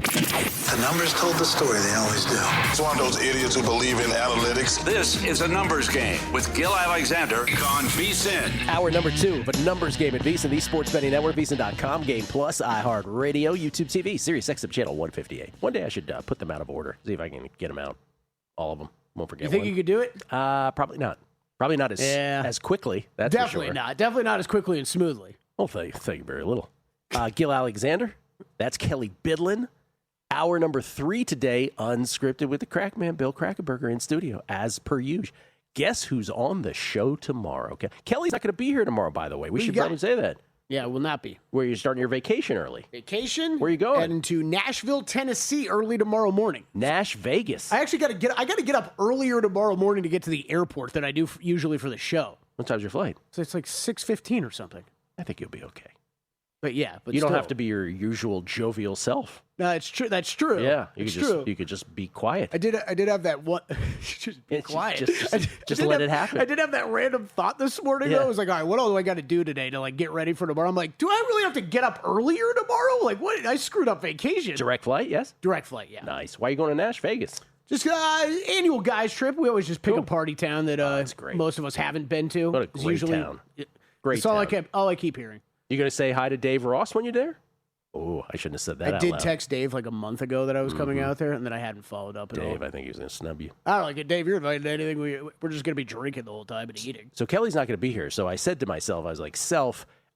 The numbers told the story. They always do. It's one of those idiots who believe in analytics. This is a numbers game with Gill Alexander on VSiN. Hour number 2 of a numbers game at VSiN, the Sports Betting Network, VSiN.com, Game Plus, iHeartRadio, YouTube TV, Sirius XM Channel 158. One day I should put them out of order, see if I can get them out. All of them. Won't forget You think one. you could do it? Probably not. Probably not as quickly. That's Definitely for sure. not. Definitely not as quickly and smoothly. Well, thank you very little. Gill Alexander. That's Kelley Bydlon. Hour number 3 today, unscripted with the Crackman, Bill Krackomberger in studio, as per usual. Guess who's on the show tomorrow? Okay. Kelly's not going to be here tomorrow, by the way. We should probably say that. Yeah, it will not be. Where you're starting your vacation early. Vacation? Where are you going? Heading to Nashville, Tennessee early tomorrow morning. Nash Vegas. I actually got to get up earlier tomorrow morning to get to the airport than I do usually for the show. What time's your flight? So it's like 6:15 or something. I think you'll be okay. But yeah, you don't have to be your usual jovial self. No, it's true. That's true. Yeah, it's true. You could just be quiet. I did have that one. Just be quiet. Just let it happen. I did have that random thought this morning. Though. I was like, all right, what all do I got to do today to get ready for tomorrow? I'm like, do I really have to get up earlier tomorrow? Like, what? I screwed up vacation. Direct flight, yes. Direct flight, yeah. Nice. Why are you going to Nash Vegas? Just annual guys trip. We always just pick a party town that that's great. most of us haven't been to. What a great town. Great. That's all I keep hearing. You going to say hi to Dave Ross when you're there? Oh, I shouldn't have said that. I did text Dave like a month ago that I was coming out there, and then I hadn't followed up at all. Dave, I think he was going to snub you. I don't like Dave, you're invited to anything. We're just going to be drinking the whole time and eating. So Kelly's not going to be here. So I said to myself, I was like,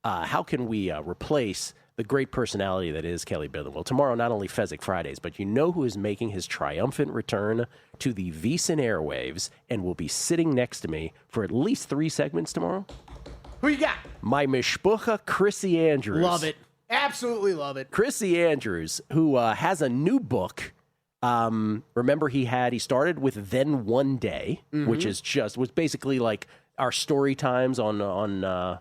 how can we replace the great personality that is Kelley Bydlon? Well, tomorrow, not only Fezzik Fridays, but you know who is making his triumphant return to the VSiN airwaves and will be sitting next to me for at least 3 segments tomorrow? Who you got? My mishpucha, Chrissy Andrews. Love it. Absolutely love it. Chrissy Andrews, who has a new book. Remember, he started with Then One Day, which was basically like our story times on the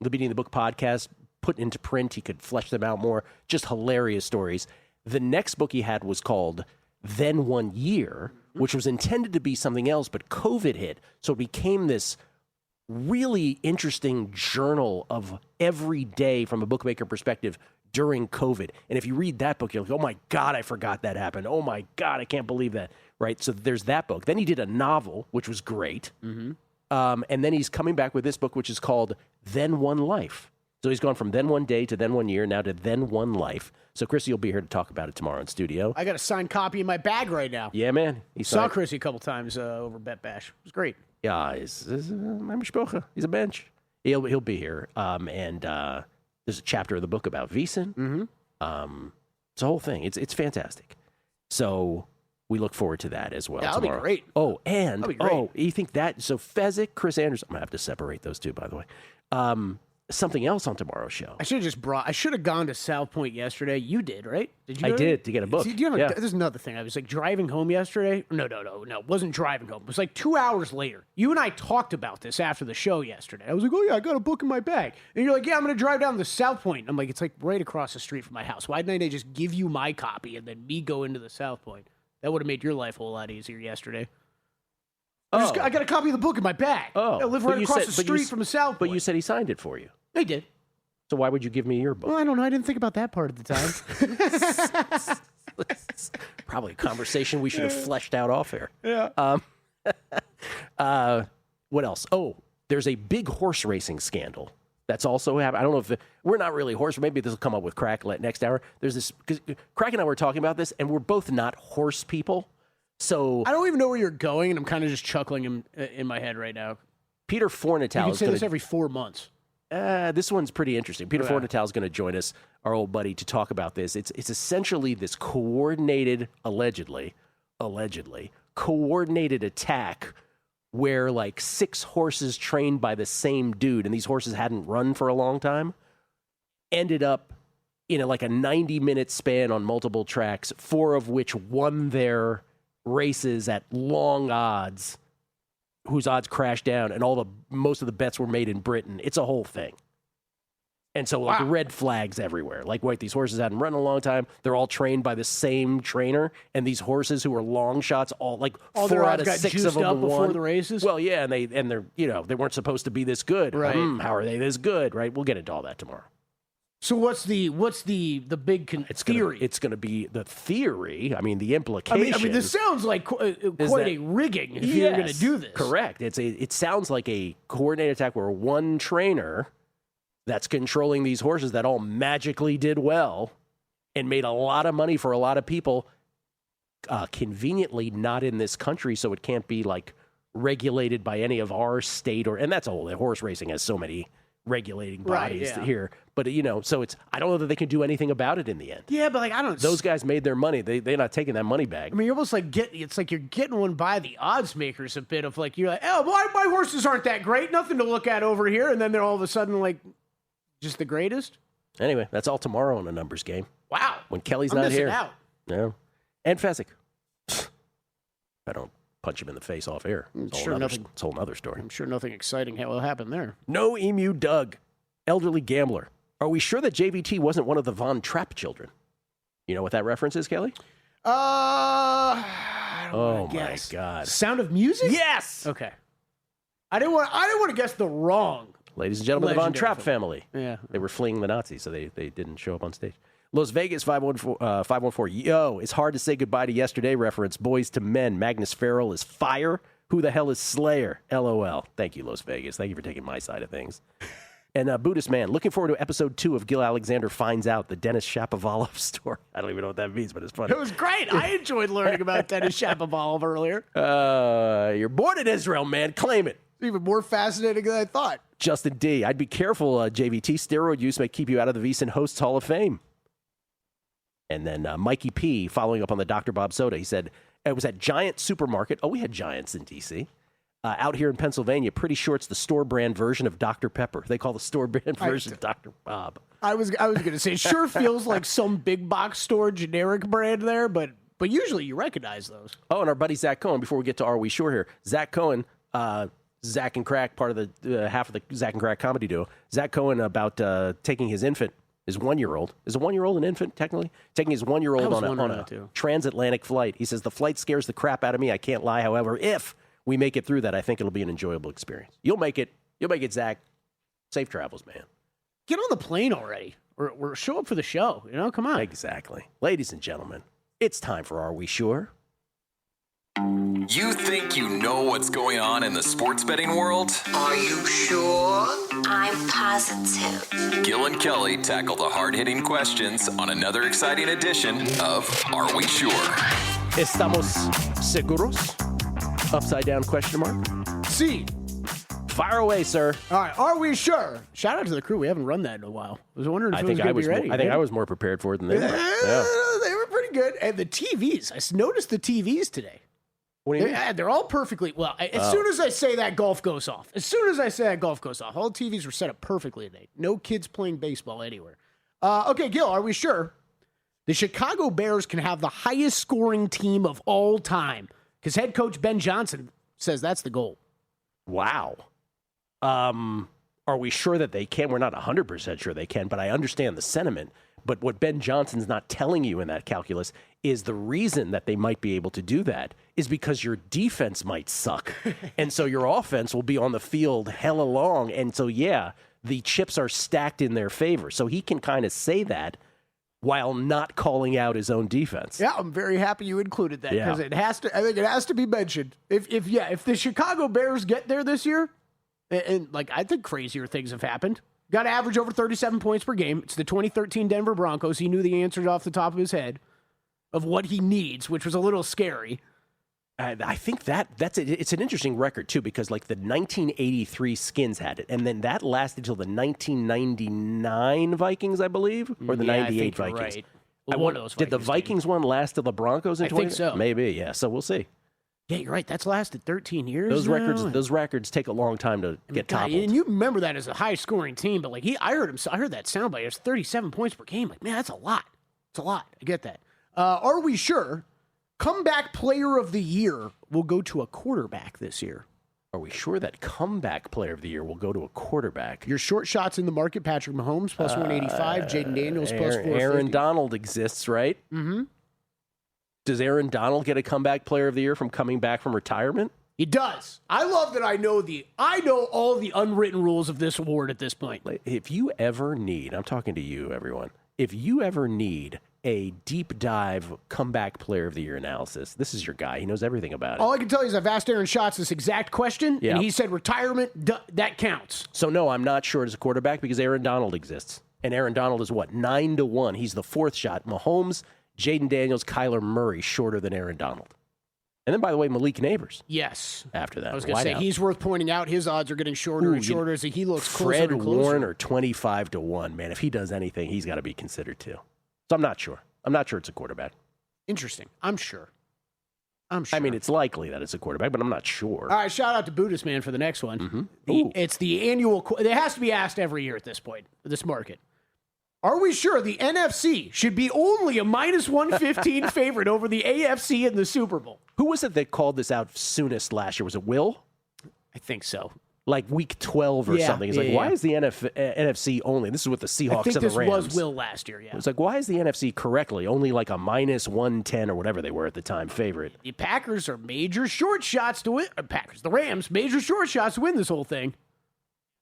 Beating of the Book podcast, put into print. He could flesh them out more. Just hilarious stories. The next book he had was called Then One Year, which was intended to be something else, but COVID hit. So it became this really interesting journal of every day from a bookmaker perspective during COVID. And if you read that book, you're like, oh my God, I forgot that happened. Oh my God, I can't believe that. Right? So there's that book. Then he did a novel, which was great. And then he's coming back with this book, which is called Then One Life. So he's gone from Then One Day to Then One Year, now to Then One Life. So Chrissy will be here to talk about it tomorrow in studio. I got a signed copy in my bag right now. Yeah, man. Saw Chrissy a couple times over Bet Bash. It was great. Yeah, he's my mishpocha. He's a bench. He'll be here. And there's a chapter of the book about VSiN. It's a whole thing. It's fantastic. So we look forward to that as well. Yeah, that'll tomorrow. be great. Oh, and that'll be great. You think that? So Fezzik, Chris Andrews. I'm gonna have to separate those two, by the way. Something else on tomorrow's show. I should have gone to South Point yesterday. You did, right? Did you? I did to get a book. See, this is another thing. I was driving home yesterday. No. It wasn't driving home. It was 2 hours later. You and I talked about this after the show yesterday. I was like, oh yeah, I got a book in my bag. And you're like, yeah, I'm going to drive down to South Point. I'm like, it's right across the street from my house. Why didn't I just give you my copy and then me go into the South Point? That would have made your life a whole lot easier yesterday. I got a copy of the book in my bag. I live right across the street from the South Point. But you said he signed it for you. I did. So why would you give me your book? Well, I don't know. I didn't think about that part at the time. Probably a conversation we should have fleshed out off air. Yeah. What else? Oh, there's a big horse racing scandal that's also happening. I don't know if we're not really horse. Maybe this will come up with Crack next hour. There's this, because Crack and I were talking about this, and we're both not horse people. So I don't even know where you're going, and I'm kind of just chuckling in my head right now. Peter Fornatale. You can say this every 4 months. This one's pretty interesting. Peter Fornatale is going to join us, our old buddy, to talk about this. It's essentially this coordinated, allegedly, coordinated attack where 6 horses trained by the same dude, and these horses hadn't run for a long time, ended up in a 90-minute span on multiple tracks, 4 of which won their races at long odds, whose odds crashed down, and most of the bets were made in Britain. It's a whole thing. And so red flags everywhere. Wait, these horses hadn't run in a long time. They're all trained by the same trainer, and these horses who are long shots, all 4 out of 6 of them won before the races. Well, yeah, and they're they weren't supposed to be this good. Right? How are they this good? Right? We'll get into all that tomorrow. So what's the big theory? It's going to be the theory. I mean, the implication. I mean, this sounds like quite a rigging if you're going to do this. Correct. It sounds like a coordinated attack where one trainer that's controlling these horses that all magically did well and made a lot of money for a lot of people, conveniently not in this country, so it can't be like regulated by any of our state and that's all. Horse racing has so many regulating bodies here, but so I don't know that they can do anything about it in the end. Yeah, but I don't. Those guys made their money. They're not taking that money back. I mean, you're almost like it's like you're getting one by the odds makers a bit of you're like, oh, my horses aren't that great, nothing to look at over here, and then they're all of a sudden like just the greatest. Anyway, that's all tomorrow in a numbers game. Wow, when Kelley's I'm not here. Out. No, and Fezzik. I don't punch him in the face off air. It's a whole other story. I'm sure nothing exciting will happen there. No Emu Doug, elderly gambler. Are we sure that JVT wasn't one of the Von Trapp children? You know what that reference is, Kelley? I don't oh my guess. God! Sound of Music? Yes. Okay. I didn't want to guess the wrong. Ladies and gentlemen, the Von Trapp family. Yeah, they were fleeing the Nazis, so they didn't show up on stage. Las Vegas 514. Yo, it's hard to say goodbye to yesterday reference. Boys to Men. Magnus Farrell is fire. Who the hell is Slayer? LOL. Thank you, Las Vegas. Thank you for taking my side of things. And Buddhist Man, looking forward to episode 2 of Gill Alexander Finds Out, the Dennis Shapovalov story. I don't even know what that means, but it's funny. It was great. I enjoyed learning about Dennis Shapovalov earlier. You're born in Israel, man. Claim it. Even more fascinating than I thought. Justin D. I'd be careful, JVT. Steroid use may keep you out of the VSiN Hosts Hall of Fame. And then Mikey P, following up on the Dr. Bob soda, he said, it was at Giant Supermarket. Oh, we had Giants in D.C. Out here in Pennsylvania. Pretty sure it's the store brand version of Dr. Pepper. They call the store brand version Dr. Bob. I was going to say, it sure feels like some big box store generic brand there, but usually you recognize those. Oh, and our buddy Zach Cohen, before we get to Are We Sure here, Zach Cohen, Zach and Crack, part of the half of the Zach and Crack comedy duo, Zach Cohen about taking his infant, his 1-year-old. Is a 1-year-old an infant, technically? Taking his 1-year-old on a transatlantic flight. He says, the flight scares the crap out of me. I can't lie. However, if we make it through that, I think it'll be an enjoyable experience. You'll make it. You'll make it, Zach. Safe travels, man. Get on the plane already. Or show up for the show. Come on. Exactly. Ladies and gentlemen, it's time for Are We Sure? You think you know what's going on in the sports betting world? Are you sure? I'm positive. Gill and Kelley tackle the hard-hitting questions on another exciting edition of Are We Sure? Estamos seguros? Upside down question mark? See. Fire away, sir. All right. Are we sure? Shout out to the crew. We haven't run that in a while. I was wondering if it was going to be ready. I think I was more prepared for it than they were. Yeah. They were pretty good. And the TVs. I noticed the TVs today. What do you mean? They're all perfectly. Well, as soon as I say that, golf goes off. All the TVs were set up perfectly today. No kids playing baseball anywhere. Okay, Gil, are we sure? The Chicago Bears can have the highest scoring team of all time because head coach Ben Johnson says that's the goal. Wow. Are we sure that they can? We're not 100% sure they can, but I understand the sentiment. But what Ben Johnson's not telling you in that calculus is the reason that they might be able to do that is because your defense might suck. And so your offense will be on the field hella long. And so, yeah, the chips are stacked in their favor. So he can kind of say that while not calling out his own defense. Yeah, I'm very happy you included that because it has to. I think it has to be mentioned. If the Chicago Bears get there this year, and I think crazier things have happened. Got to average over 37 points per game. It's the 2013 Denver Broncos. He knew the answers off the top of his head of what he needs, which was a little scary. I think that's it. It's an interesting record, too, because the 1983 Skins had it, and then that lasted until the 1999 Vikings, I believe, or the 98 Vikings. Right. Well, one of those did the Vikings one last till the Broncos in I think so. Maybe, yeah. So we'll see. Yeah, you're right. That's lasted 13 years. Those records take a long time to get toppled. And you remember that as a high-scoring team, but I heard that soundbite. It was 37 points per game. Man, that's a lot. It's a lot. I get that. Are we sure? Comeback Player of the Year will go to a quarterback this year. Are we sure that Comeback Player of the Year will go to a quarterback? Your short shots in the market: Patrick Mahomes plus 185, Jaden Daniels plus 450. Aaron Donald exists, right? Mm-hmm. Does Aaron Donald get a Comeback Player of the Year from coming back from retirement? He does. I love that I know all the unwritten rules of this award at this point. If you ever need, I'm talking to you, everyone, if you ever need a deep dive comeback player of the year analysis, this is your guy. He knows everything about it. All I can tell you is I've asked Aaron Schatz this exact question, and he said retirement, that counts. So, no, I'm not short as a quarterback because Aaron Donald exists. And Aaron Donald is what? 9-1. He's the fourth shot. Mahomes, Jaden Daniels, Kyler Murray shorter than Aaron Donald. And then, by the way, Malik Neighbors. Yes. After that. I was going to say, he's worth pointing out. His odds are getting shorter and shorter as he looks closer Fred and closer. Warner, 25-1. Man, if he does anything, he's got to be considered too. So I'm not sure. I'm not sure it's a quarterback. Interesting. I'm sure. I mean, it's likely that it's a quarterback, but I'm not sure. All right, shout out to Buddhist Man for the next one. It's the annual. It has to be asked every year at this point, this market. Are we sure the NFC should be only a minus 115 favorite over the AFC in the Super Bowl? Who was it that called this out soonest last year? Was it Will? I think so. Like week 12 or something. It's why is the NFC only? This is with the Seahawks and the Rams. I think this was Will last year, It's like, why is the NFC correctly only like a minus 110 or whatever they were at the time favorite? The Packers are major short shots to win. The Rams, major short shots to win this whole thing.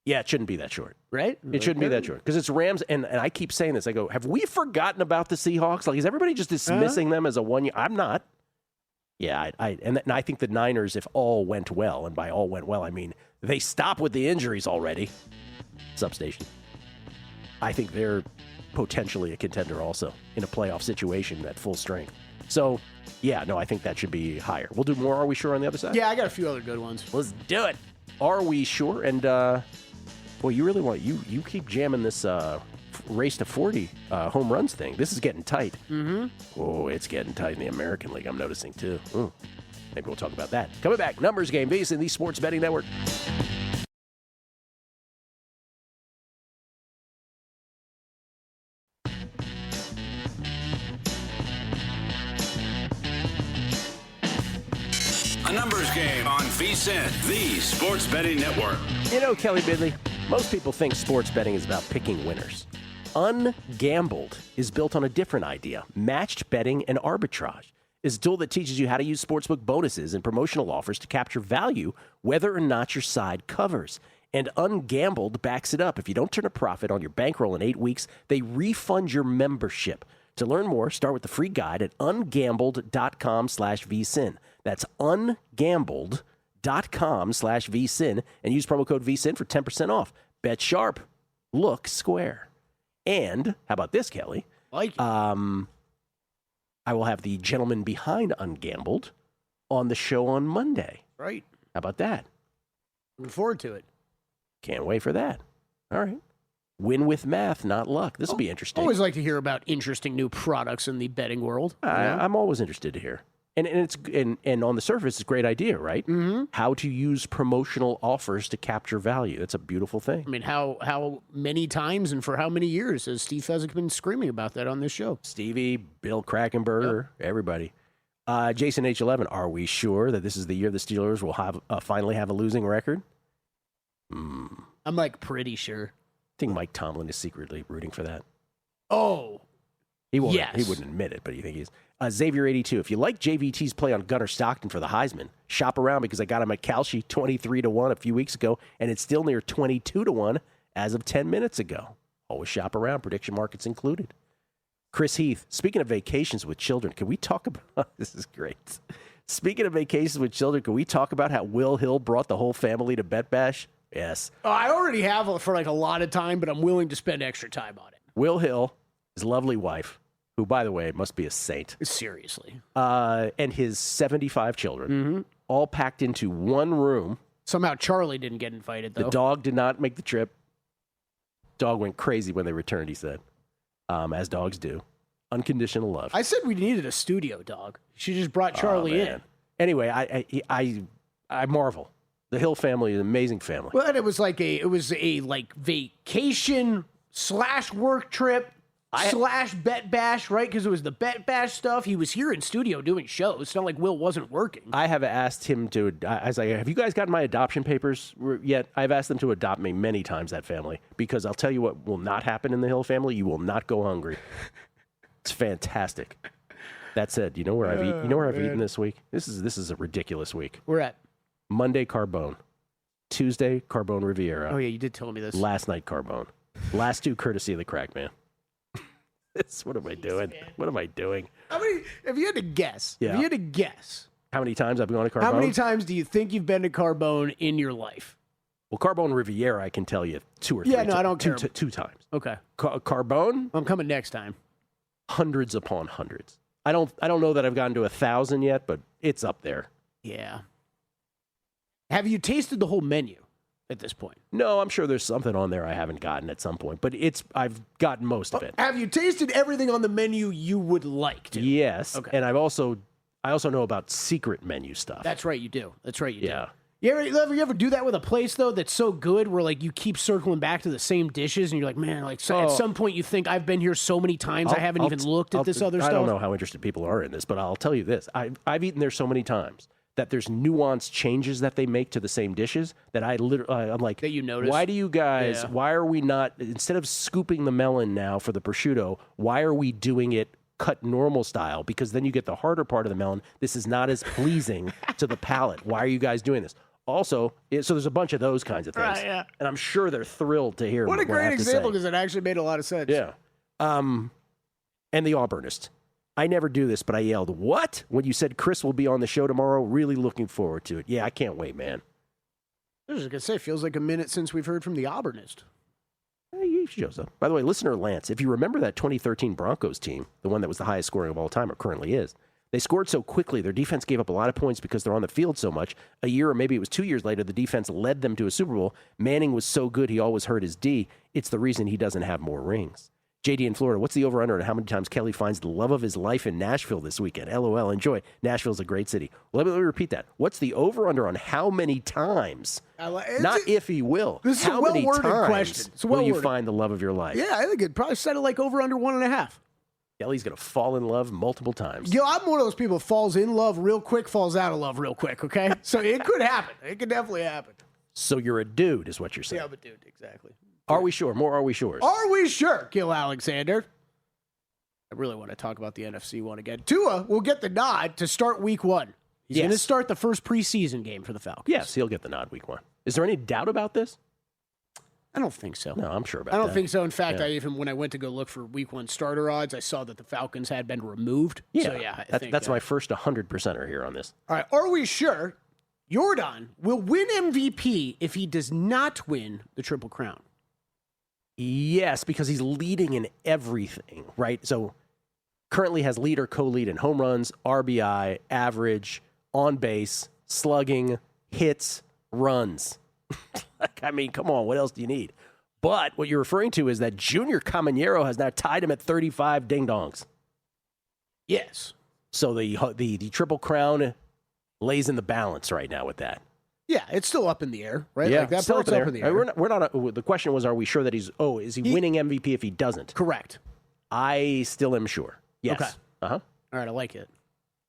Yeah, it shouldn't be that short. Right? It shouldn't be that short. Because it's Rams, and I keep saying this. I go, have we forgotten about the Seahawks? Like, is everybody just dismissing them as a one-year? I'm not. Yeah, and I think the Niners, if all went well, and by all went well, I mean they stop with the injuries already. Substation. I think they're potentially a contender also in a playoff situation at full strength. So, yeah, no, I think that should be higher. We'll do more. Are we sure on the other side? Yeah, I got a few other good ones. Let's do it. Are we sure? And, boy, you really want you keep jamming this race to 40 home runs thing. This is getting tight. Mm-hmm. Oh, it's getting tight in the American League, I'm noticing, too. Maybe we'll talk about that. Coming back, Numbers Game, VSiN, the Sports Betting Network. A Numbers Game on VSiN, the Sports Betting Network. You know, Kelley, Bydlon, most people think sports betting is about picking winners. Ungambled is built on a different idea. Matched betting and arbitrage is a tool that teaches you how to use sportsbook bonuses and promotional offers to capture value whether or not your side covers. And Ungambled backs it up. If you don't turn a profit on your bankroll in 8 weeks, they refund your membership. To learn more, start with the free guide at ungambled.com/vsin. That's ungambled.com/vsin and use promo code VSIN for 10% off. Bet sharp. Look square. And how about this, Kelley? I will have the gentleman behind Ungambled on the show on Monday. Right. How about that? Looking forward to it. Can't wait for that. All right. Win with math, not luck. This will be interesting. Always like to hear about interesting new products in the betting world. I'm always interested to hear. And it's on the surface, it's a great idea, right? Mm-hmm. How to use promotional offers to capture value. That's a beautiful thing. I mean, how many times and for how many years has Steve Fezzik been screaming about that on this show? Stevie, Bill Krakenberger, everybody. Jason H11, are we sure that this is the year the Steelers will have finally have a losing record? I'm like pretty sure. I think Mike Tomlin is secretly rooting for that. Oh, he won't. yes. He wouldn't admit it, but you think he is. Xavier82, if you like JVT's play on Gunnar Stockton for the Heisman, shop around because I got him at Kalshi 23-1 a few weeks ago, and it's still near 22-1 as of 10 minutes ago. Always shop around, prediction markets included. Chris Heath, speaking of vacations with children, can we talk about this? Is great. Speaking of vacations with children, can we talk about how Will Hill brought the whole family to Bet Bash? Yes. I already have for like a lot of time, but I'm willing to spend extra time on it. Will Hill, his lovely wife, who, by the way, must be a saint. Seriously. And his 75 children, all packed into one room. Somehow Charlie didn't get invited, though. The dog did not make the trip. Dog went crazy when they returned, he said, as dogs do. Unconditional love. I said we needed a studio dog. She just brought Charlie in. Anyway, I marvel. The Hill family is an amazing family. Well, and it was a vacation / work trip / Bet Bash, right? Because it was the Bet Bash stuff. He was here in studio doing shows. It's not like Will wasn't working. I have asked him to. I was like, "Have you guys gotten my adoption papers yet?" I've asked them to adopt me many times. That family, because I'll tell you what will not happen in the Hill family. You will not go hungry. It's fantastic. That said, you know where I've eaten this week? This is a ridiculous week. We're at Monday, Carbone. Tuesday, Carbone Riviera. Oh, yeah, you did tell me this. Last night, Carbone. Last two, courtesy of the Crack Man. What am I doing? Man. What am I doing? How many, if you had to guess, How many times I've gone to Carbone? how many times do you think you've been to Carbone in your life? Well, Carbone Riviera, I can tell you 2 or 3 Yeah, no, I don't care. two times. Okay. Carbone, I'm coming next time. hundreds upon hundreds. I don't know that I've gotten to 1,000 yet, but it's up there. Yeah. Have you tasted the whole menu at this point? No, I'm sure there's something on there I haven't gotten at some point, but I've gotten most of it. Have you tasted everything on the menu you would like to? Yes. Okay. And I also know about secret menu stuff. That's right, you do. That's right, you do. Yeah. You ever do that with a place, though, that's so good where, like, you keep circling back to the same dishes and you're like, man, like, at some point you think, I've been here so many times, I haven't even looked at this other stuff? I don't know how interested people are in this, but I'll tell you this. I've eaten there so many times that there's nuanced changes that they make to the same dishes that I'm like, that you notice? why do you guys, why are we not, instead of scooping the melon now for the prosciutto, why are we doing it cut normal style? Because then you get the harder part of the melon. This is not as pleasing to the palate. Why are you guys doing this? Also, so there's a bunch of those kinds of things. Right, yeah. And I'm sure they're thrilled to hear What a I great have to example, say. because it actually made a lot of sense. Yeah. And the Auburnist. I never do this, but I yelled, "What?" when you said Chris will be on the show tomorrow. Really looking forward to it. Yeah, I can't wait, man. I was just going to say, feels like a minute since we've heard from the Auburnist. He shows up. By the way, listener Lance, if you remember that 2013 Broncos team, the one that was the highest scoring of all time, or currently is, they scored so quickly, their defense gave up a lot of points because they're on the field so much. A year or maybe it was 2 years later, the defense led them to a Super Bowl. Manning was so good, he always hurt his D. It's the reason he doesn't have more rings. JD in Florida, what's the over-under and how many times Kelley finds the love of his life in Nashville this weekend? LOL, enjoy. Nashville's a great city. Let me repeat that. What's the over-under on how many times? Not if he will. This is how a well-worded many times question. It's will you well-worded. find the love of your life? Yeah, I think it'd probably settle like over under 1.5. Kelley's going to fall in love multiple times. Yo, I'm one of those people falls in love real quick, falls out of love real quick, okay? So it could happen. It could definitely happen. So you're a dude, is what you're saying. Yeah, but dude, exactly. Are we sure? More are we sure? Are we sure, Gill Alexander? I really want to talk about the NFC one again. Tua will get the nod to start week 1. He's going to start the first preseason game for the Falcons. Yes, he'll get the nod week 1. Is there any doubt about this? I don't think so. No, I'm sure about that. I don't think so. In fact, when I went to go look for week 1 starter odds, I saw that the Falcons had been removed. Yeah, so, yeah, I think, that's my first 100%er here on this. All right, are we sure Jordan will win MVP if he does not win the Triple Crown? Yes, because he's leading in everything, right? So currently has lead or co-lead in home runs, RBI, average, on base, slugging, hits, runs. I mean, come on, what else do you need? But what you're referring to is that Junior Caminero has now tied him at 35 ding-dongs. Yes. So the Triple Crown lays in the balance right now with that. Yeah, it's still up in the air, right? Yeah, like that still part's up in the air. We're not the question was, are we sure that is he winning MVP if he doesn't? Correct. I still am sure. Yes. Okay. Uh-huh. All right, I like it.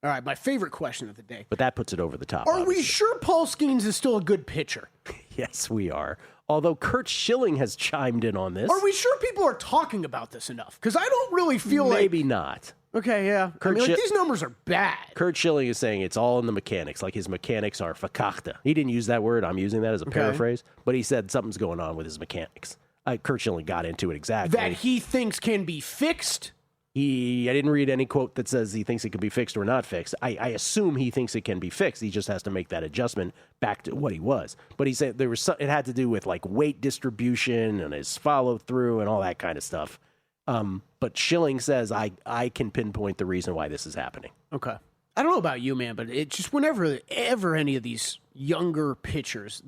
All right, my favorite question of the day. But that puts it over the top. Are we obviously. sure Paul Skeens is still a good pitcher? Yes, we are. Although Kurt Schilling has chimed in on this. Are we sure people are talking about this enough? Because I don't really feel Maybe not. Okay, yeah. These numbers are bad. Kurt Schilling is saying it's all in the mechanics, like his mechanics are verkachte. He didn't use that word. I'm using that as a paraphrase. But he said something's going on with his mechanics. Kurt Schilling got into it exactly. That he thinks can be fixed? I didn't read any quote that says he thinks it can be fixed or not fixed. I assume he thinks it can be fixed. He just has to make that adjustment back to what he was. But he said it had to do with like weight distribution and his follow through and all that kind of stuff. But Schilling says I can pinpoint the reason why this is happening. Okay. I don't know about you, man, but it just whenever any of these younger pitchers,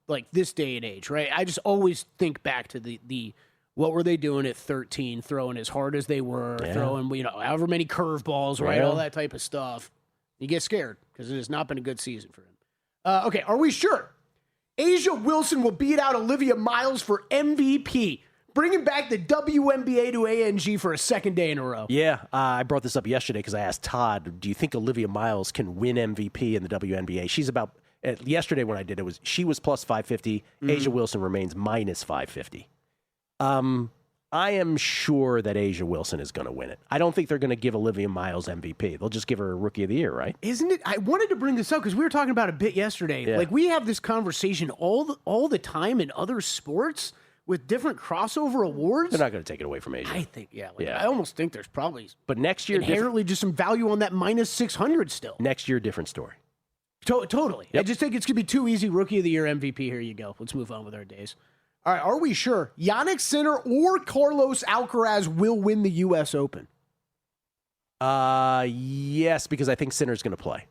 like this day and age, right? I just always think back to the what were they doing at 13, throwing as hard as they were, throwing, however many curveballs, right? All that type of stuff. You get scared because it has not been a good season for him. Okay, are we sure Asia Wilson will beat out Olivia Miles for MVP, bringing back the WNBA to ANG for a second day in a row? Yeah, I brought this up yesterday because I asked Todd, do you think Olivia Miles can win MVP in the WNBA? She's about, yesterday when I did it, she was plus 550. Asia Wilson remains minus 550. I am sure that Asia Wilson is going to win it. I don't think they're going to give Olivia Miles MVP. They'll just give her Rookie of the Year, right? Isn't it? I wanted to bring this up because we were talking about it a bit yesterday. Yeah. Like, we have this conversation all the time in other sports with different crossover awards. They're not going to take it away from Asia. I think, I almost think there's probably But next year, inherently just some value on that minus 600 still. next year, different story. Totally. Yep. I just think it's going to be too easy. Rookie of the Year, MVP. Here you go. Let's move on with our days. All right, are we sure Jannik Sinner or Carlos Alcaraz will win the U.S. Open? Yes, because I think Sinner's going to play.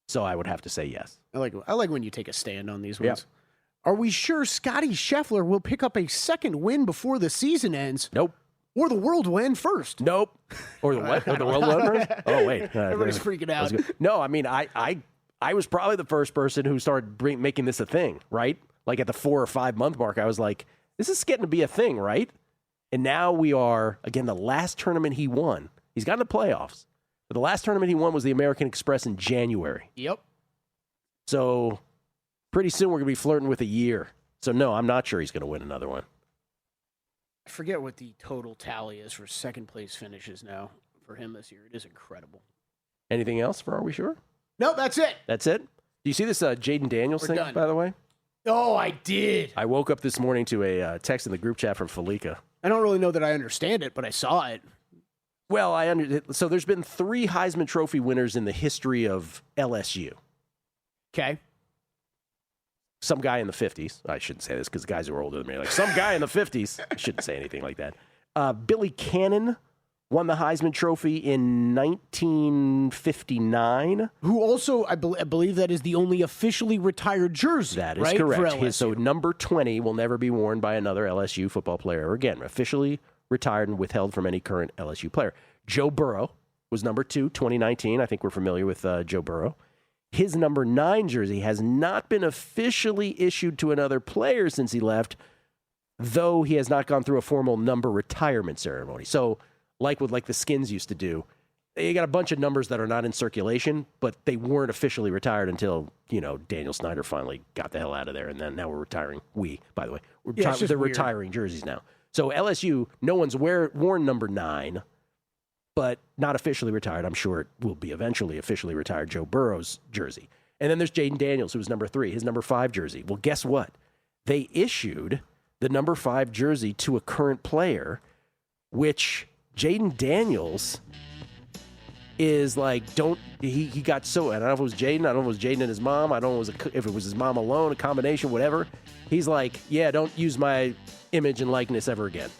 So I would have to say yes. I like when you take a stand on these ones. Yep. Are we sure Scotty Scheffler will pick up a second win before the season ends? Nope. Or the world will end first? Nope. Or the what? Or the world will end first? Oh, wait. Everybody's freaking out. No, I mean, I was probably the first person who started making this a thing, right? Like at the 4 or 5 month mark, I was like, this is getting to be a thing, right? And now we are, again, the last tournament he won. He's gotten to playoffs. But the last tournament he won was the American Express in January. Yep. So pretty soon we're going to be flirting with a year. So no, I'm not sure he's going to win another one. I forget what the total tally is for second place finishes now for him this year. It is incredible. Anything else for Are We Sure? No, that's it. That's it? Do you see this Jaden Daniels We're thing, done. by the way? Oh, I did. I woke up this morning to a text in the group chat from Felica. I don't really know that I understand it, but I saw it. Well, so there's been 3 Heisman Trophy winners in the history of LSU. Okay. Some guy in the 50s. I shouldn't say this because the guys who are older than me are like, some guy in the 50s. I shouldn't say anything like that. Billy Cannon won the Heisman Trophy in 1959. Who also, I believe that is the only officially retired jersey. That is right? correct. So number 20 will never be worn by another LSU football player again. Officially retired and withheld from any current LSU player. Joe Burrow was number 2, 2019. I think we're familiar with Joe Burrow. His number 9 jersey has not been officially issued to another player since he left, though he has not gone through a formal number retirement ceremony. So like the Skins used to do, you got a bunch of numbers that are not in circulation, but they weren't officially retired until, Daniel Snyder finally got the hell out of there. And then now we're retiring. By the way, they're retiring jerseys now. So LSU, no one's worn number 9, but not officially retired. I'm sure it will be eventually officially retired, Joe Burrow's jersey. And then there's Jaden Daniels, who was number 3, his number 5 jersey. Well, guess what? They issued the number 5 jersey to a current player, which Jaden Daniels is like, he got so, I don't know if it was Jaden, I don't know if it was Jaden and his mom, I don't know if it was his mom alone, a combination, whatever. He's like, yeah, don't use my image and likeness ever again.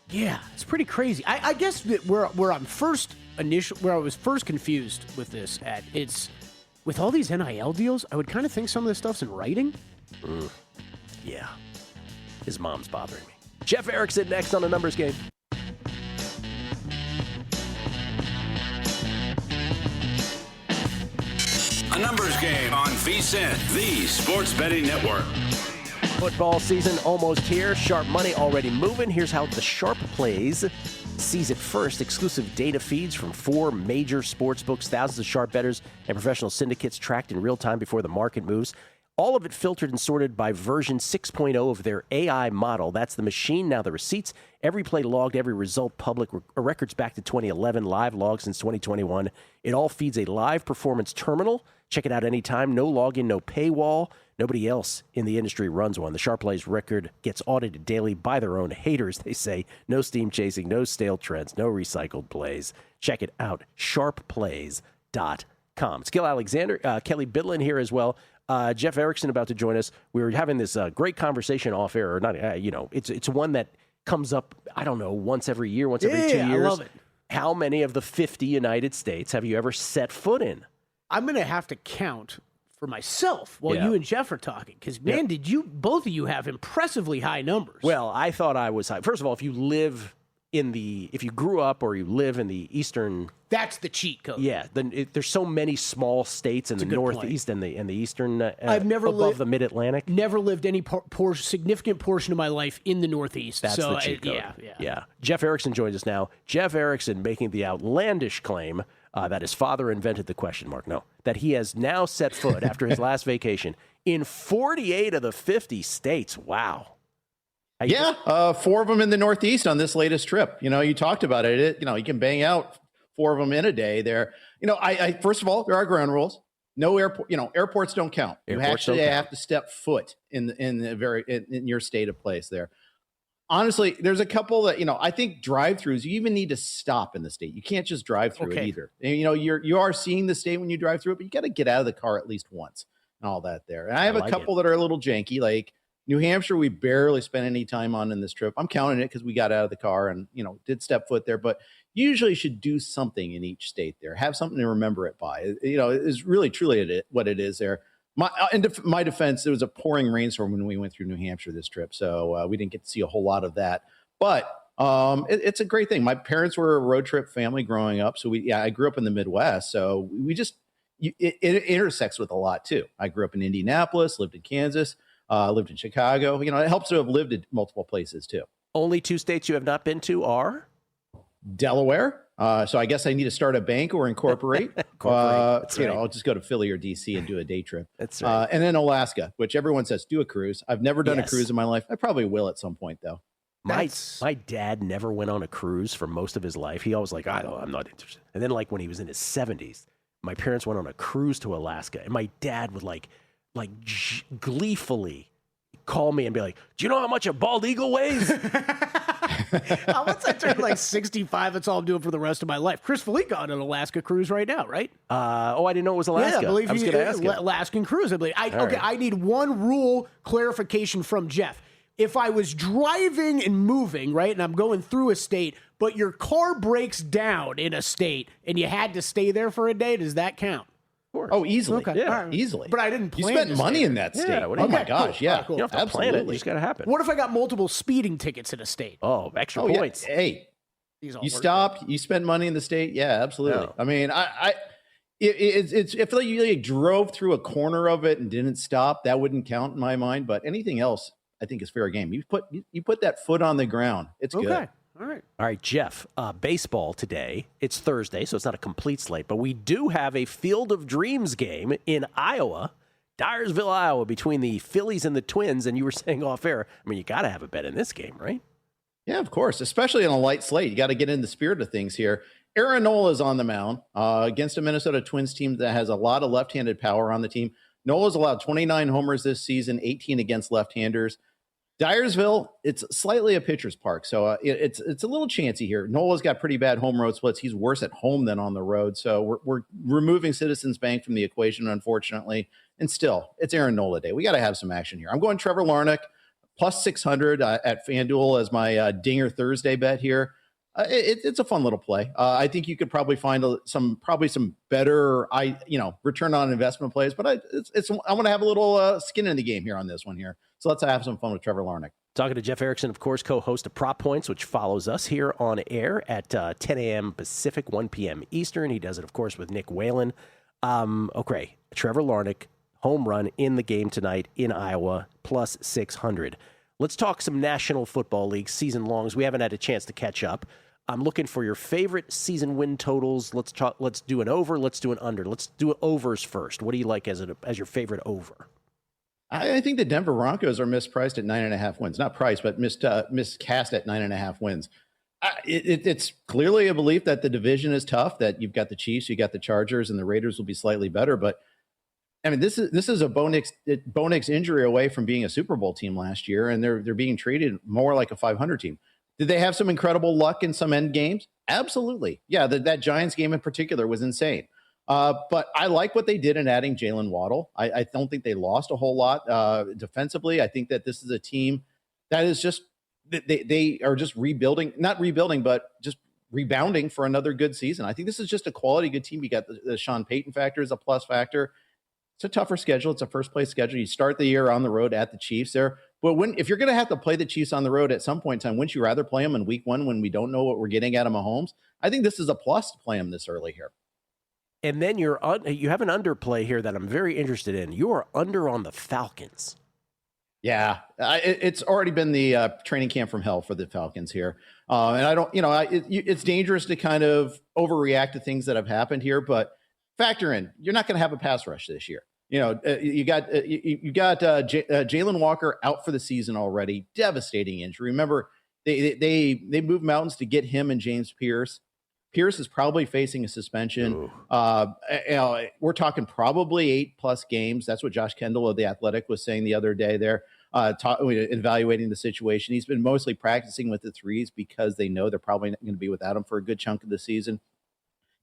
Yeah, it's pretty crazy. I guess that where I was first confused with this it's with all these NIL deals, I would kind of think some of this stuff's in writing. Yeah. His mom's bothering me. Jeff Erickson next on the Numbers Game. A Numbers Game on VSiN, the Sports Betting Network. Football season almost here. Sharp money already moving. Here's how the Sharp plays sees it first. Exclusive data feeds from 4 major sports books, thousands of sharp bettors and professional syndicates tracked in real time before the market moves. All of it filtered and sorted by version 6.0 of their AI model. That's the machine. Now the receipts, every play logged, every result public, records back to 2011, live logs since 2021. It all feeds a live performance terminal. Check it out anytime. No login, no paywall. Nobody else in the industry runs one. The Sharp Plays record gets audited daily by their own haters, they say. No steam chasing, no stale trends, no recycled plays. Check it out, sharpplays.com. It's Gill Alexander, Kelley Bydlon here as well. Jeff Erickson about to join us. We were having this great conversation off air. Or not, it's one that comes up, I don't know, once every year, once every 2 years. I love it. How many of the 50 United States have you ever set foot in? I'm going to have to count for myself while you and Jeff are talking. Because, man, did both of you have impressively high numbers. Well, I thought I was high. First of all, if you grew up or you live in the eastern... That's the cheat code. Yeah. There's so many small states in the Northeast and the eastern... I've never above the Mid-Atlantic. Never lived any significant portion of my life in the Northeast. That's the cheat code. Yeah. Jeff Erickson joins us now. Jeff Erickson making the outlandish claim that his father invented the question mark. No, that he has now set foot after his last vacation in 48 of the 50 states. Wow. Yeah, 4 of them in the Northeast on this latest trip. You talked about it. You can bang out 4 of them in a day there. I first of all, there are ground rules. No airport, airports don't count. You actually have to step foot in your state of place there. Honestly, there's a couple that, I think drive-throughs, you even need to stop in the state. You can't just drive through it either. And, you are seeing the state when you drive through it, but you got to get out of the car at least once and all that there. And I have a couple that are a little janky, like New Hampshire, we barely spent any time on in this trip. I'm counting it because we got out of the car and, did step foot there, but usually should do something in each state there. Have something to remember it by. Is really truly what it is there. In my defense, there was a pouring rainstorm when we went through New Hampshire this trip, so we didn't get to see a whole lot of that. But it's a great thing. My parents were a road trip family growing up, so I grew up in the Midwest, so it intersects with a lot too. I grew up in Indianapolis, lived in Kansas, lived in Chicago. It helps to have lived in multiple places too. Only 2 states you have not been to are Delaware. So I guess I need to start a bank or incorporate. That's right. I'll just go to Philly or DC and do a day trip. That's right. And then Alaska, which everyone says do a cruise. I've never done a cruise in my life. I probably will at some point though. My dad never went on a cruise for most of his life. He always I'm not interested. And then when he was in his 70s, my parents went on a cruise to Alaska, and my dad would gleefully call me and be like, "Do you know how much a bald eagle weighs?" Once I turned 65, that's all I'm doing for the rest of my life. Chris Felica on an Alaska cruise right now, right? I didn't know it was Alaska. Yeah, I believe was going to ask him. Alaskan cruise. I believe. I need one rule clarification from Jeff. If I was driving and moving, right, and I'm going through a state, but your car breaks down in a state and you had to stay there for a day, does that count? Oh, easily. Okay. Yeah, easily. But I didn't plan. You spent money in that state. Yeah, oh my gosh, cool. yeah. Cool. You don't have to plan it. You just got to happen. What if I got multiple speeding tickets in a state? Oh, extra points. Yeah. Hey, you stopped. You spent money in the state. Yeah, absolutely. No. I mean, it's if you drove through a corner of it and didn't stop, that wouldn't count in my mind. But anything else, I think is fair game. You put that foot on the ground. It's good. All right, Jeff, baseball today. It's Thursday, so it's not a complete slate, but we do have a Field of Dreams game in Iowa, Dyersville, Iowa, between the Phillies and the Twins, and you were saying off air, you got to have a bet in this game, right? Yeah, of course, especially on a light slate. You got to get in the spirit of things here. Aaron Nola's on the mound against a Minnesota Twins team that has a lot of left-handed power on the team. Nola's allowed 29 homers this season, 18 against left-handers. Dyersville, it's slightly a pitcher's park, so it's a little chancy here. Nola's got pretty bad home road splits. He's worse at home than on the road, so we're removing Citizens Bank from the equation, unfortunately. And still, it's Aaron Nola day. We got to have some action here. I'm going Trevor Larnach, plus 600 at FanDuel as my Dinger Thursday bet here. It's a fun little play. I think you could probably find some better return on investment plays, but I want to have a little skin in the game here on this one here. So let's have some fun with Trevor Larnach. Talking to Jeff Erickson, of course, co-host of Prop Points, which follows us here on air at 10 a.m. Pacific, 1 p.m. Eastern. He does it, of course, with Nick Whalen. Okay, Trevor Larnach, home run in the game tonight in Iowa, plus 600. Let's talk some National Football League season longs. We haven't had a chance to catch up. I'm looking for your favorite season win totals. Let's do an over. Let's do an under. Let's do overs first. What do you like as your favorite over? I think the Denver Broncos are mispriced at 9.5 wins. Not priced, but miscast at 9.5 wins. It's clearly a belief that the division is tough, that you've got the Chiefs, you got the Chargers, and the Raiders will be slightly better. But I mean, this is a Bo Nix injury away from being a Super Bowl team last year, and they're being treated more like a 500 team. Did they have some incredible luck in some end games? Absolutely. Yeah, that Giants game in particular was insane. But I like what they did in adding Jalen Waddle. I don't think they lost a whole lot defensively. I think that this is a team that is just they are just not rebuilding, but just rebounding for another good season. I think this is just a quality good team. You got the Sean Payton factor is a plus factor. It's a tougher schedule. It's a first place schedule. You start the year on the road at the Chiefs there. But if you're going to have to play the Chiefs on the road at some point in time, wouldn't you rather play them in week 1 when we don't know what we're getting out of Mahomes? I think this is a plus to play them this early here. And then you have an underplay here that I'm very interested in. You are under on the Falcons. Yeah, it's already been the training camp from hell for the Falcons here. And I don't, it's dangerous to kind of overreact to things that have happened here, but factor in, you're not going to have a pass rush this year. You got Jalen Walker out for the season already. Devastating injury. Remember, they moved mountains to get him and James Pierce. Pierce is probably facing a suspension. We're talking probably 8+ games. That's what Josh Kendall of The Athletic was saying the other day there, evaluating the situation. He's been mostly practicing with the threes because they know they're probably not going to be without him for a good chunk of the season.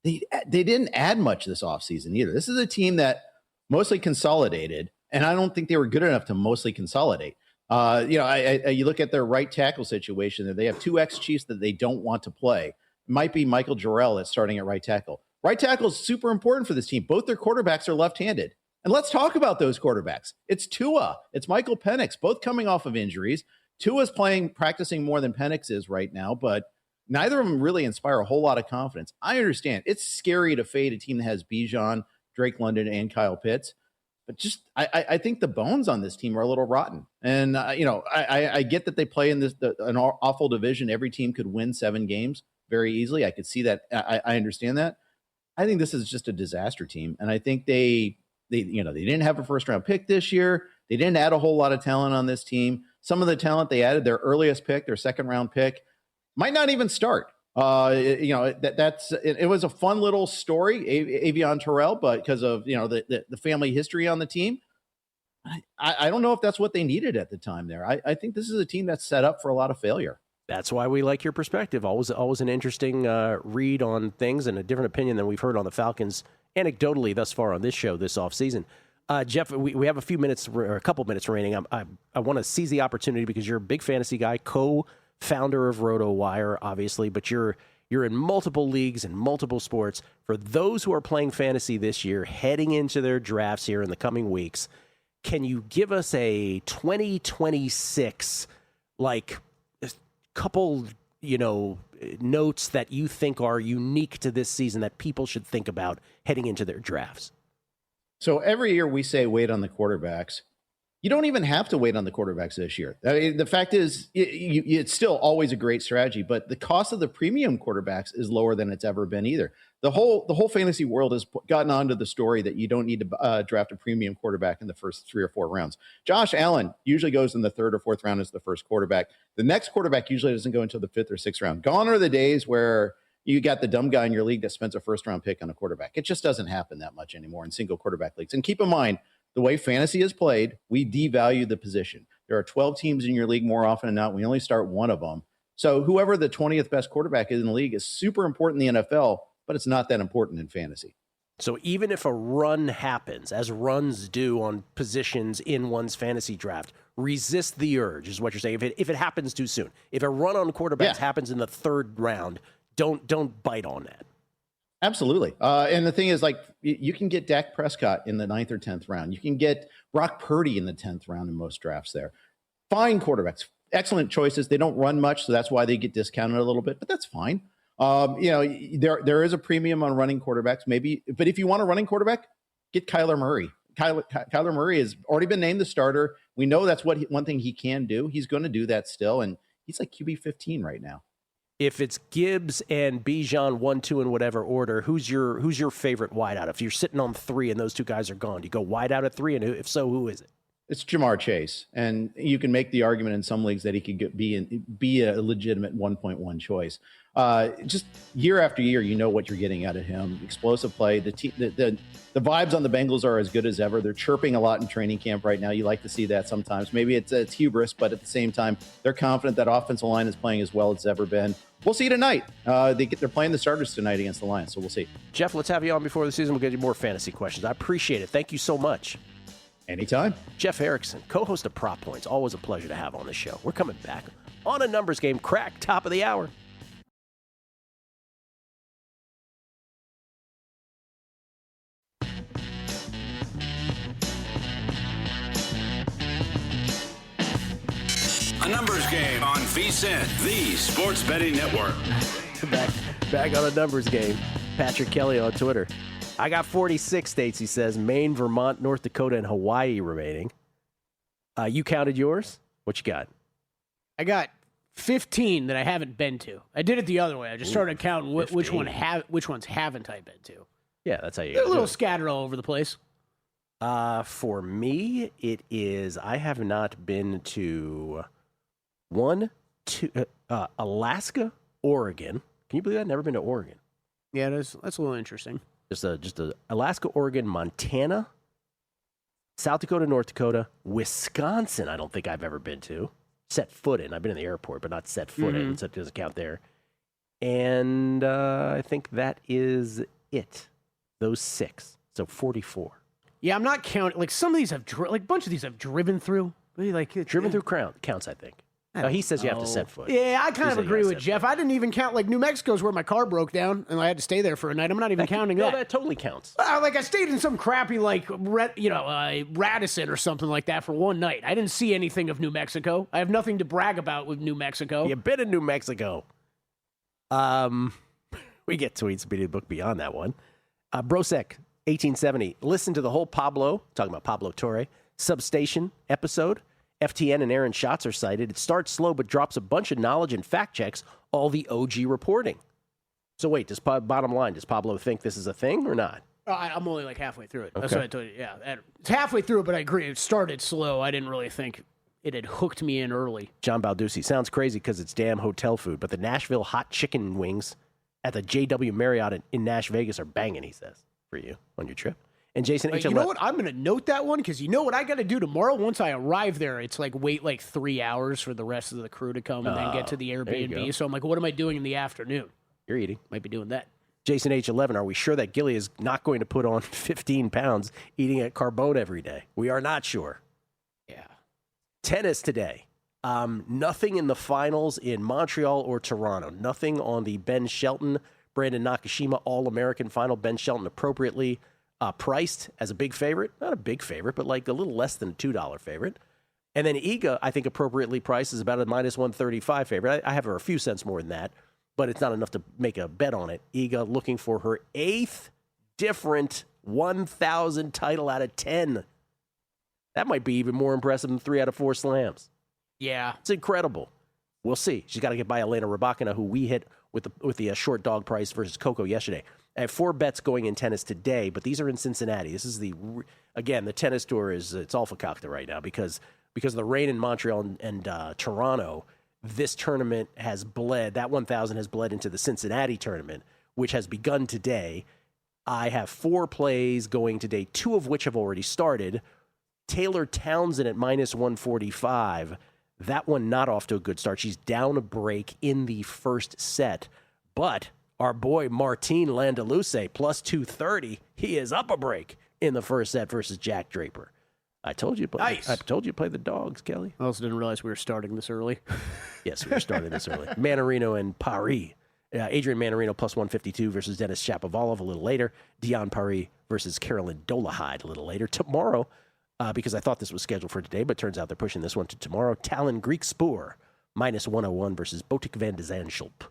They didn't add much this offseason either. This is a team that mostly consolidated, and I don't think they were good enough to mostly consolidate. You look at their right tackle situation there. They have 2 ex-Chiefs that they don't want to play. It might be Michael Jarrell that's starting at right tackle. Right tackle is super important for this team. Both their quarterbacks are left-handed. And let's talk about those quarterbacks. It's Tua. It's Michael Penix, both coming off of injuries. Tua's practicing more than Penix is right now, but neither of them really inspire a whole lot of confidence. I understand. It's scary to fade a team that has Bydlon, Drake London, and Kyle Pitts. But I think the bones on this team are a little rotten. And, I get that they play in an awful division. Every team could win 7 games very easily. I could see that. I understand that. I think this is just a disaster team. And I think they didn't have a first-round pick this year. They didn't add a whole lot of talent on this team. Some of the talent they added, their earliest pick, their second-round pick, might not even start. It was a fun little story, Avion Terrell, but because of the family history on the team, I don't know if that's what they needed at the time there. I think this is a team that's set up for a lot of failure. That's why we like your perspective. Always an interesting read on things and a different opinion than we've heard on the Falcons anecdotally thus far on this show this offseason. Jeff, we have a few minutes or a couple minutes remaining. I want to seize the opportunity because you're a big fantasy guy, co-founder of RotoWire, obviously, but you're in multiple leagues and multiple sports. For those who are playing fantasy this year, heading into their drafts here in the coming weeks, can you give us a 2026, couple, notes that you think are unique to this season that people should think about heading into their drafts? So every year we say wait on the quarterbacks. You don't even have to wait on the quarterbacks this year. I mean, the fact is, it's still always a great strategy, but the cost of the premium quarterbacks is lower than it's ever been either. The whole fantasy world has gotten onto the story that you don't need to draft a premium quarterback in the first 3 or 4 rounds. Josh Allen usually goes in the 3rd or 4th round as the first quarterback. The next quarterback usually doesn't go until the 5th or 6th round. Gone are the days where you got the dumb guy in your league that spends a first-round pick on a quarterback. It just doesn't happen that much anymore in single quarterback leagues. And keep in mind, the way fantasy is played, we devalue the position. There are 12 teams in your league more often than not. We only start one of them. So whoever the 20th best quarterback is in the league is super important in the NFL, but it's not that important in fantasy. So even if a run happens, as runs do on positions in one's fantasy draft, resist the urge is what you're saying. If it happens too soon, if a run on quarterbacks happens in the 3rd round, don't bite on that. Absolutely. And the thing is, you can get Dak Prescott in the 9th or 10th round. You can get Brock Purdy in the 10th round in most drafts there. Fine quarterbacks. Excellent choices. They don't run much, so that's why they get discounted a little bit, but that's fine. There is a premium on running quarterbacks, maybe. But if you want a running quarterback, get Kyler Murray. Kyler Murray has already been named the starter. We know that's one thing he can do. He's going to do that still, and he's like QB 15 right now. If it's Gibbs and Bydlon 1, 2 in whatever order, who's your favorite wideout? If you're sitting on 3 and those 2 guys are gone, do you go wideout at 3? And if so, who is it? It's Jamar Chase, and you can make the argument in some leagues that he could be a legitimate 1.1 choice. Just year after year, you know what you're getting out of him. Explosive play. The vibes on the Bengals are as good as ever. They're chirping a lot in training camp right now. You like to see that sometimes. Maybe it's hubris, but at the same time, they're confident that offensive line is playing as well as it's ever been. We'll see tonight. They're playing the starters tonight against the Lions, so we'll see. Jeff, let's have you on before the season. We'll get you more fantasy questions. I appreciate it. Thank you so much. Anytime. Jeff Erickson, co-host of Prop Points. Always a pleasure to have on the show. We're coming back on a numbers game. Crack, top of the hour. A numbers game on VSiN, the sports betting network. Back on a numbers game. Patrick Kelley on Twitter. I got 46 states, he says. Maine, Vermont, North Dakota, and Hawaii remaining. You counted yours? What you got? I got 15 that I haven't been to. I did it the other way. I just started counting which ones haven't I been to. Yeah, that's how you They're got a little scattered all over the place. For me, it is. I have not been to Alaska, Oregon. Can you believe that? Never been to Oregon. Yeah, that's a little interesting. Just a Alaska, Oregon, Montana, South Dakota, North Dakota, Wisconsin. I don't think I've ever been to. Set foot in. I've been in the airport, but not set foot in. So it doesn't count there. And I think that is it. Those 6. So 44. Yeah, I'm not counting. Like some of these have, a bunch of these I've driven through. Driven through counts, I think. No, he says you have to set foot. Yeah, I kind of agree with Jeff. I didn't even count. Like New Mexico's where my car broke down, and I had to stay there for a night. I'm not even counting that. No, that totally counts. Like I stayed in some crappy Radisson or something like that for one night. I didn't see anything of New Mexico. I have nothing to brag about with New Mexico. You've been in New Mexico. We get tweets beating the book beyond that one. Brosek, 1870. Listen to the whole Pablo, talking about Pablo Torre, Substation episode. FTN and Aaron Schatz are cited. It starts slow but drops a bunch of knowledge and fact checks all the OG reporting. So wait, bottom line, does Pablo think this is a thing or not? I'm only like halfway through it. Okay. That's what I told you. Yeah, it's halfway through it, but I agree. It started slow. I didn't really think it had hooked me in early. John Balducci, sounds crazy because it's damn hotel food, but the Nashville hot chicken wings at the JW Marriott in Nash Vegas are banging, he says, for you on your trip. And Jason H. You know what? I'm going to note that one because you know what I got to do tomorrow? Once I arrive there, it's like wait like 3 hours for the rest of the crew to come and then get to the Airbnb. So I'm like, what am I doing in the afternoon? You're eating. Might be doing that. Jason H. 11, are we sure that Gilly is not going to put on 15 pounds eating at Carbone every day? We are not sure. Yeah. Tennis today. Nothing in the finals in Montreal or Toronto. Nothing on the Ben Shelton, Brandon Nakashima All-American final. Ben Shelton appropriately priced as a big favorite. Not a big favorite, but like a little less than a $2 favorite. And then Iga, I think appropriately priced, is about a minus 135 favorite. I have her a few cents more than that, but it's not enough to make a bet on it. Iga looking for her 8th different 1,000 title out of 10. That might be even more impressive than 3 out of 4 slams. Yeah. It's incredible. We'll see. She's got to get by Elena Rybakina, who we hit with the short dog price versus Coco yesterday. I have 4 bets going in tennis today, but these are in Cincinnati. This is the tennis tour it's all fakakta right now because of the rain in Montreal and Toronto. This tournament has bled. That 1,000 has bled into the Cincinnati tournament, which has begun today. I have 4 plays going today, 2 of which have already started. Taylor Townsend at minus 145. That one not off to a good start. She's down a break in the first set. But our boy Martin Landaluce, plus 230, he is up a break in the first set versus Jack Draper. I told you to play the dogs, Kelly. I also didn't realize we were starting this early. Yes, we were starting this early. Manarino and Paris. Adrian Manarino plus 152 versus Dennis Shapovalov a little later. Dion Paris versus Carolyn Dolehide a little later. Tomorrow, because I thought this was scheduled for today, but turns out they're pushing this one to tomorrow. Talon Greek Spoor, minus 101 versus Botic van de Zandschulp.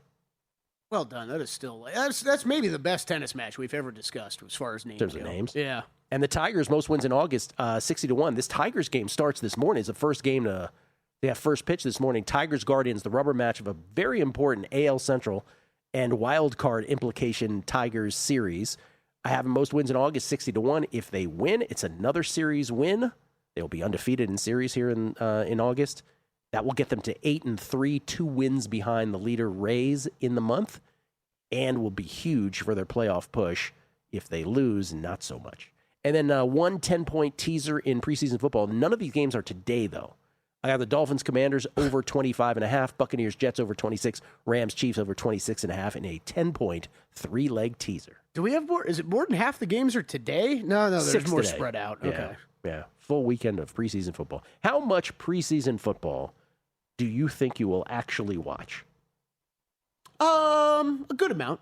Well done. That is still that's maybe the best tennis match we've ever discussed as far as names There's go. the names. Yeah. And the Tigers most wins in August, 60-1. This Tigers game starts this morning. It's the first game they have first pitch this morning. Tigers Guardians, the rubber match of a very important AL Central and wild card implication Tigers series. I have them most wins in August, 60-1. If they win, it's another series win. They'll be undefeated in series here in August. That will get them to 8-3, 2 wins behind the leader Rays in the month, and will be huge for their playoff push. If they lose, not so much. And then one 10-point teaser in preseason football. None of these games are today, though. I have the Dolphins Commanders over 25.5, Buccaneers Jets over 26, Rams Chiefs over 26.5 in a 10-point 3-leg teaser. Do we have more? Is it more than half the games are today? No, there's 6 more today. spread out. Yeah, Okay. yeah. Full weekend of preseason football. How much preseason football do you think you will actually watch? A good amount.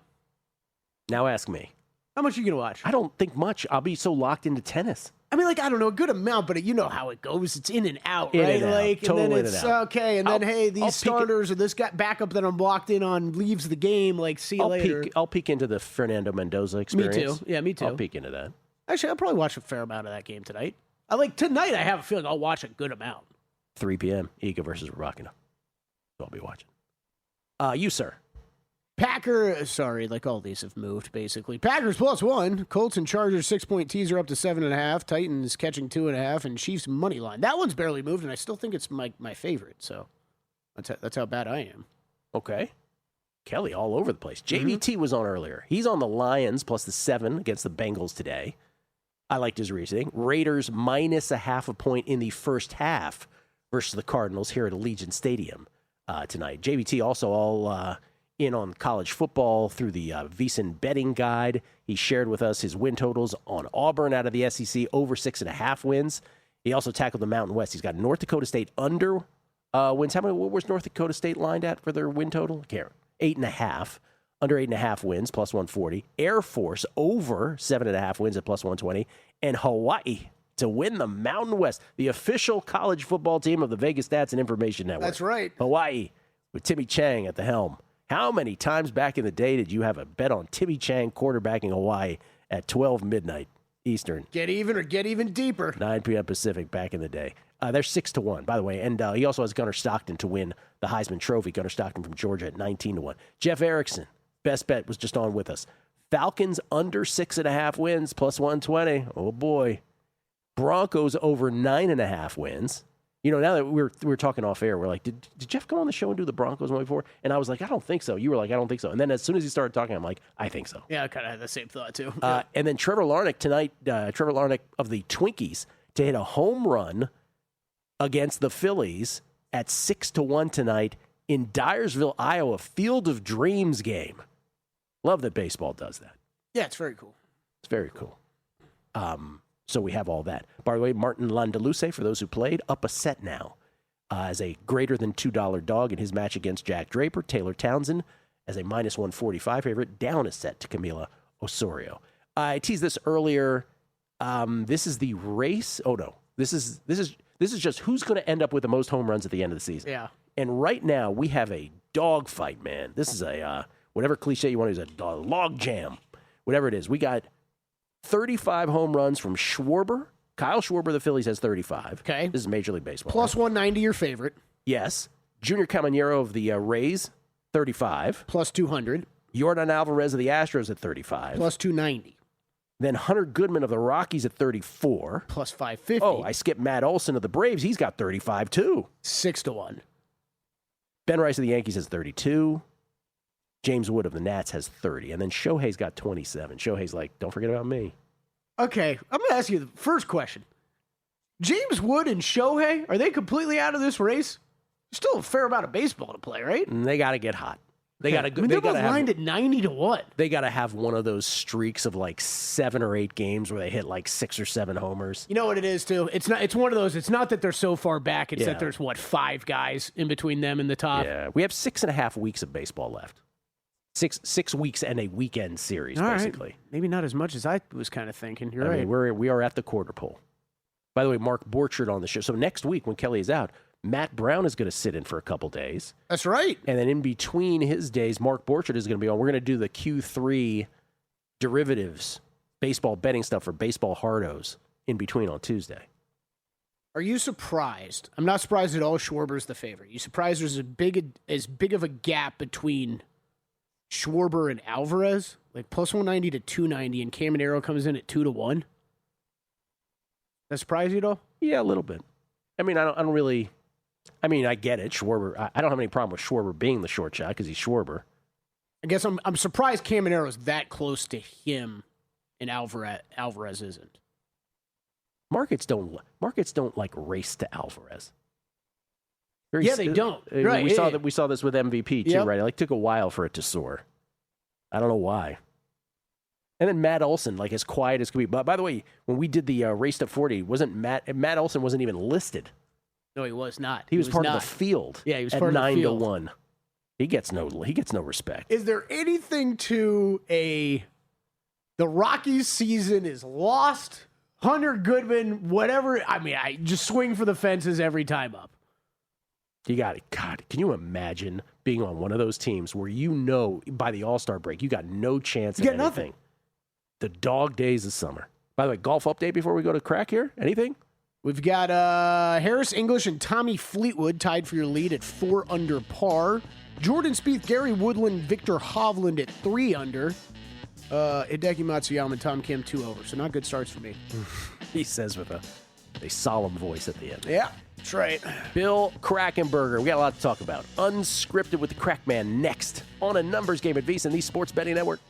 Now ask me. How much are you going to watch? I don't think much. I'll be so locked into tennis. I mean, like, I don't know, a good amount, but you know how it goes. It's in and out, In right? and out. Like, Total and then in it's and out. okay, and then hey, these starters or this guy backup that I'm locked in on leaves the game. Like, see you later. I'll peek into the Fernando Mendoza experience. Me too. Yeah, me too. I'll peek into that. Actually, I'll probably watch a fair amount of that game tonight. Tonight. I have a feeling I'll watch a good amount. 3 p.m. Iga versus Rybakina. So I'll be watching. You, sir. Like all these have moved, basically. Packers +1. Colts and Chargers 6-point teaser up to 7.5. Titans catching 2.5. And Chiefs money line. That one's barely moved, and I still think it's my favorite. So that's how bad I am. Okay. Kelley all over the place. JVT was on earlier. He's on the Lions plus the 7 against the Bengals today. I liked his reasoning. Raiders -0.5 point in the first half versus the Cardinals here at Allegiant Stadium tonight. JVT also all in on college football through the VSiN betting guide. He shared with us his win totals on Auburn out of the SEC, over 6.5 wins. He also tackled the Mountain West. He's got North Dakota State under wins. What was North Dakota State lined at for their win total? 8.5. Under 8.5 wins, plus 140. Air Force over 7.5 wins at plus 120. And Hawaii to win the Mountain West, the official college football team of the Vegas Stats and Information Network. That's right. Hawaii with Timmy Chang at the helm. How many times back in the day did you have a bet on Timmy Chang quarterbacking Hawaii at 12 midnight Eastern? Get even or get even deeper. 9 p.m. Pacific back in the day. They're 6-1, by the way. And he also has Gunnar Stockton to win the Heisman Trophy. Gunnar Stockton from Georgia at 19-1. Jeff Erickson, best bet, was just on with us. Falcons under 6.5 wins, plus 120. Oh, boy. Broncos over 9.5 wins. You know, now that we're talking off air, we're like, did Jeff come on the show and do the Broncos one before? And I was like, I don't think so. You were like, I don't think so. And then as soon as he started talking, I'm like, I think so. Yeah, I kind of had the same thought, too. And then Trevor Larnach tonight, Trevor Larnach of the Twinkies, to hit a home run against the Phillies at 6-1 tonight in Dyersville, Iowa, Field of Dreams game. Love that baseball does that. Yeah, it's very cool. It's very cool. So we have all that. By the way, Martin Landaluce, for those who played, up a set now as a greater than $2 dog in his match against Jack Draper. Taylor Townsend as a -145 favorite, down a set to Camila Osorio. I teased this earlier. This is the race. Oh no, this is just who's going to end up with the most home runs at the end of the season. Yeah. And right now we have a dog fight, man. This is a whatever cliche you want to use, a log jam, whatever it is. We got 35 home runs from Schwarber. Kyle Schwarber of the Phillies has 35. Okay. This is Major League Baseball. Plus 190, your favorite. Yes. Junior Caminero of the Rays, 35. Plus 200. Yordan Alvarez of the Astros at 35. Plus 290. Then Hunter Goodman of the Rockies at 34. Plus 550. Oh, I skipped Matt Olson of the Braves. He's got 35 too. 6-1. Ben Rice of the Yankees has 32. James Wood of the Nats has 30. And then Shohei's got 27. Shohei's like, don't forget about me. Okay, I'm going to ask you the first question. James Wood and Shohei, are they completely out of this race? There's still a fair amount of baseball to play, right? And they got to get hot. They got to go. They're both lined at 90-1. They got to have one of those streaks of like 7 or 8 games where they hit like 6 or 7 homers. You know what it is too? It's one of those. It's not that they're so far back. It's that there's 5 guys in between them and the top. Yeah, we have 6.5 weeks of baseball left. Six weeks and a weekend series, basically. Right. Maybe not as much as I was kind of thinking. You're right. Mean, we are at the quarter pole. By the way, Mark Borchard on the show. So next week when Kelley is out, Matt Brown is going to sit in for a couple days. That's right. And then in between his days, Mark Borchard is going to be on. We're going to do the Q3 derivatives, baseball betting stuff for baseball hardos in between on Tuesday. Are you surprised? I'm not surprised at all Schwarber's the favorite. You surprised there's as big of a gap between Schwarber and Alvarez? Like plus 190 to 290, and Caminero comes in at 2-1? That surprise you at all? Yeah, a little bit. I mean, I don't really... I mean, I get it. Schwarber. I don't have any problem with Schwarber being the short shot because he's Schwarber. I guess I'm surprised Caminero's that close to him, and Alvarez isn't. Markets don't like race to Alvarez. They don't. Right. We saw this with MVP too, right? It like took a while for it to soar. I don't know why. And then Matt Olson, like as quiet as could be. But by the way, when we did the race to 40, Matt Olson wasn't even listed. No, he was not. He was part of the field. Yeah, he was part of the field. 9-1. He gets no respect. Is there anything to the Rockies season is lost? Hunter Goodman, whatever. I mean, I just swing for the fences every time up. You got it. God, can you imagine being on one of those teams where by the All-Star break, you got no chance at anything? Nothing. The dog days of summer. By the way, golf update before we go to crack here? Anything? We've got Harris English and Tommy Fleetwood tied for your lead at 4 under par. Jordan Spieth, Gary Woodland, Victor Hovland at 3 under. Hideki Matsuyama and Tom Kim 2 over. So not good starts for me. He says with a solemn voice at the end. Yeah, that's right. Bill Krakenberger. We got a lot to talk about. Unscripted with the Crackman next on a numbers game at VSiN, the Sports Betting Network.